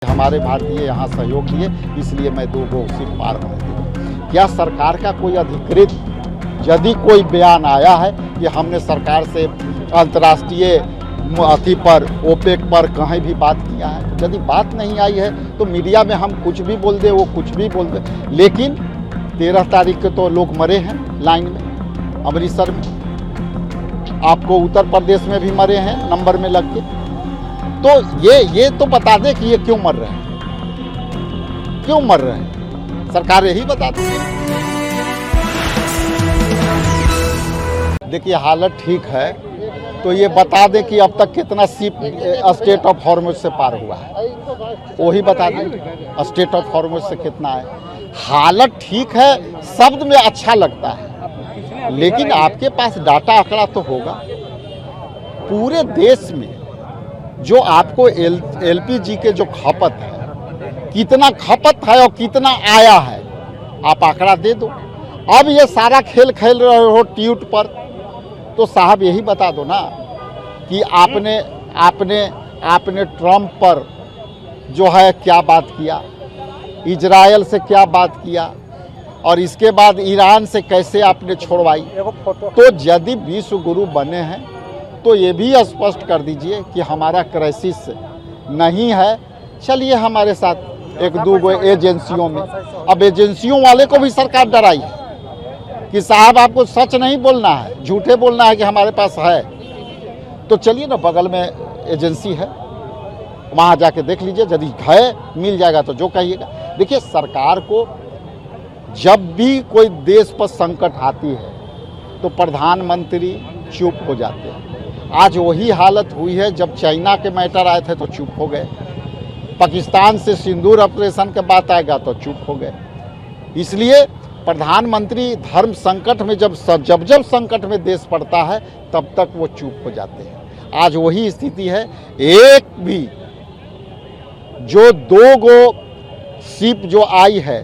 हमारे भारतीय यहाँ सहयोग दिए, इसलिए मैं 2 गो सीट पार होने दिया। क्या सरकार का कोई अधिकृत यदि कोई बयान आया है कि हमने सरकार से अंतर्राष्ट्रीय अथी पर ओपेक पर कहीं भी बात किया है, यदि बात नहीं आई है तो मीडिया में हम कुछ भी बोल दे, वो कुछ भी बोल दे। लेकिन 13 तारीख के तो लोग मरे हैं लाइन में, अमृतसर में, आपको उत्तर प्रदेश में भी मरे हैं नंबर में लग के। तो ये तो बता दे कि ये क्यों मर रहे हैं, क्यों मर रहे हैं, सरकार यही बता दे। देखिए हालत ठीक है तो ये बता दे कि अब तक कितना शिप स्टेट ऑफ हॉर्मुज से पार हुआ है, वही बता दे स्टेट ऑफ हॉर्मुज से कितना है। हालत ठीक है शब्द में अच्छा लगता है, लेकिन आपके पास डाटा आंकड़ा तो होगा। पूरे देश में जो आपको एलपीजी के जो खपत है, कितना खपत है और कितना आया है, आप आंकड़ा दे दो। अब ये सारा खेल खेल रहे हो ट्वीट पर, तो साहब यही बता दो ना कि आपने ट्रंप पर जो है क्या बात किया, इजराइल से क्या बात किया, और इसके बाद ईरान से कैसे आपने छोड़वाई। तो यदि विश्व गुरु बने हैं तो ये भी स्पष्ट कर दीजिए कि हमारा क्राइसिस नहीं है। चलिए हमारे साथ 1-2 गो एजेंसियों में, अब एजेंसियों वाले को भी सरकार डराई है कि साहब आपको सच नहीं बोलना है, झूठे बोलना है कि हमारे पास है। तो चलिए ना, बगल में एजेंसी है, वहाँ जाके देख लीजिए, यदि है मिल जाएगा तो जो कहिएगा। देखिए सरकार को जब भी कोई देश पर संकट आती है तो प्रधानमंत्री चुप हो जाते हैं। आज वही हालत हुई है, जब चाइना के मैटर आए थे तो चुप हो गए, पाकिस्तान से सिंदूर ऑपरेशन के बात आएगा तो चुप हो गए। इसलिए प्रधानमंत्री धर्म संकट में जब संकट में देश पड़ता है तब तक वो चुप हो जाते हैं। आज वही स्थिति है। एक भी जो 2 गो शिप जो आई है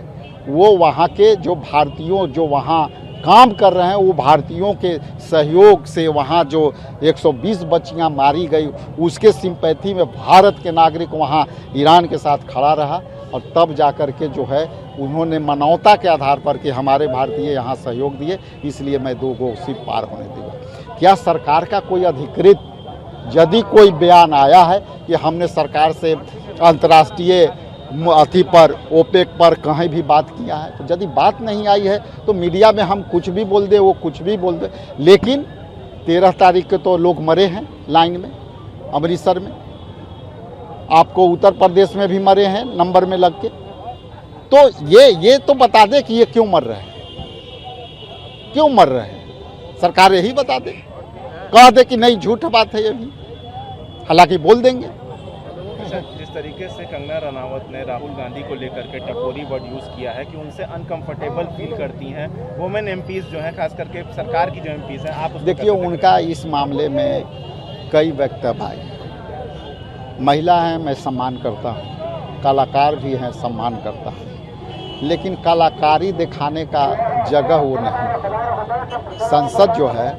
वो वहाँ के जो भारतीयों जो वहाँ काम कर रहे हैं, वो भारतीयों के सहयोग से वहाँ जो 120 बच्चियाँ मारी गई, उसके सिंपैथी में भारत के नागरिक वहाँ ईरान के साथ खड़ा रहा, और तब जाकर के जो है उन्होंने मानवता के आधार पर कि हमारे भारतीय यहाँ सहयोग दिए, इसलिए मैं 2 गो शिप पार होने दिया। क्या सरकार का कोई अधिकृत यदि कोई बयान आया है कि हमने सरकार से अंतर्राष्ट्रीय अथी पर ओपेक पर कहीं भी बात किया है, तो यदि बात नहीं आई है तो मीडिया में हम कुछ भी बोल दे, वो कुछ भी बोल दे। लेकिन 13 तारीख के तो लोग मरे हैं लाइन में, अमृतसर में, आपको उत्तर प्रदेश में भी मरे हैं नंबर में लग के। तो ये तो बता दे कि ये क्यों मर रहे हैं, क्यों मर रहे हैं, सरकार यही बता दे, कह दे कि नहीं झूठ बात है ये भी, हालांकि बोल देंगे। जिस तरीके से कंगना रनावत ने राहुल गांधी को लेकर के टपोरी वर्ड यूज़ किया है कि उनसे अनकंफर्टेबल फील करती हैं वुमेन एमपीज जो हैं, खास करके सरकार की जो एमपीज हैं, आप देखिए उनका इस मामले में कई वक्तव्य आए। महिला हैं, मैं सम्मान करता हूँ, कलाकार भी हैं, सम्मान करता हूँ, लेकिन कलाकारी दिखाने का जगह वो नहीं। संसद जो है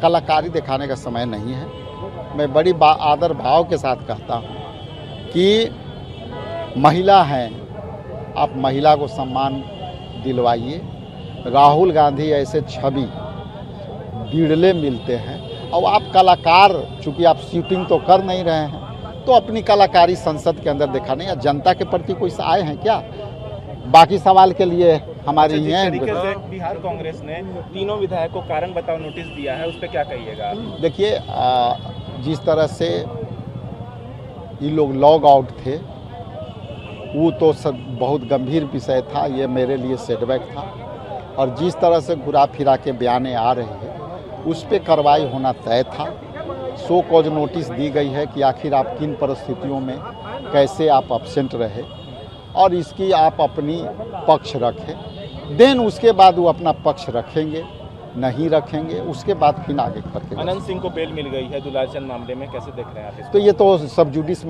कलाकारी दिखाने का समय नहीं है। मैं बड़ी आदर भाव के साथ कहता हूँ कि महिला हैं, आप महिला को सम्मान दिलवाइए। राहुल गांधी ऐसे छवि बिरले मिलते हैं, और आप कलाकार, चूँकि आप शूटिंग तो कर नहीं रहे हैं, तो अपनी कलाकारी संसद के अंदर दिखाने, या जनता के प्रति कोई आए हैं क्या? बाकी सवाल के लिए हमारी ही हैं। बिहार कांग्रेस ने 3 विधायकों को कारण बताओ नोटिस दिया है, उस पर क्या कहिएगा? देखिए जिस तरह से ये लोग लॉग आउट थे, वो तो बहुत गंभीर विषय था, ये मेरे लिए सेटबैक था। और जिस तरह से घुरा फिरा के बयानें आ रही है, उस पर कार्रवाई होना तय था। सो कॉज नोटिस दी गई है कि आखिर आप किन परिस्थितियों में कैसे आप एब्सेंट रहे, और इसकी आप अपनी पक्ष रखें। देन उसके बाद वो अपना पक्ष रखेंगे, नहीं रखेंगे, उसके बाद फिर आगे करके। अनंत सिंह को बेल मिल गई है दुलारचंद मामले में, कैसे देख रहे हैं आप इसको? तो ये तो सब जुडिस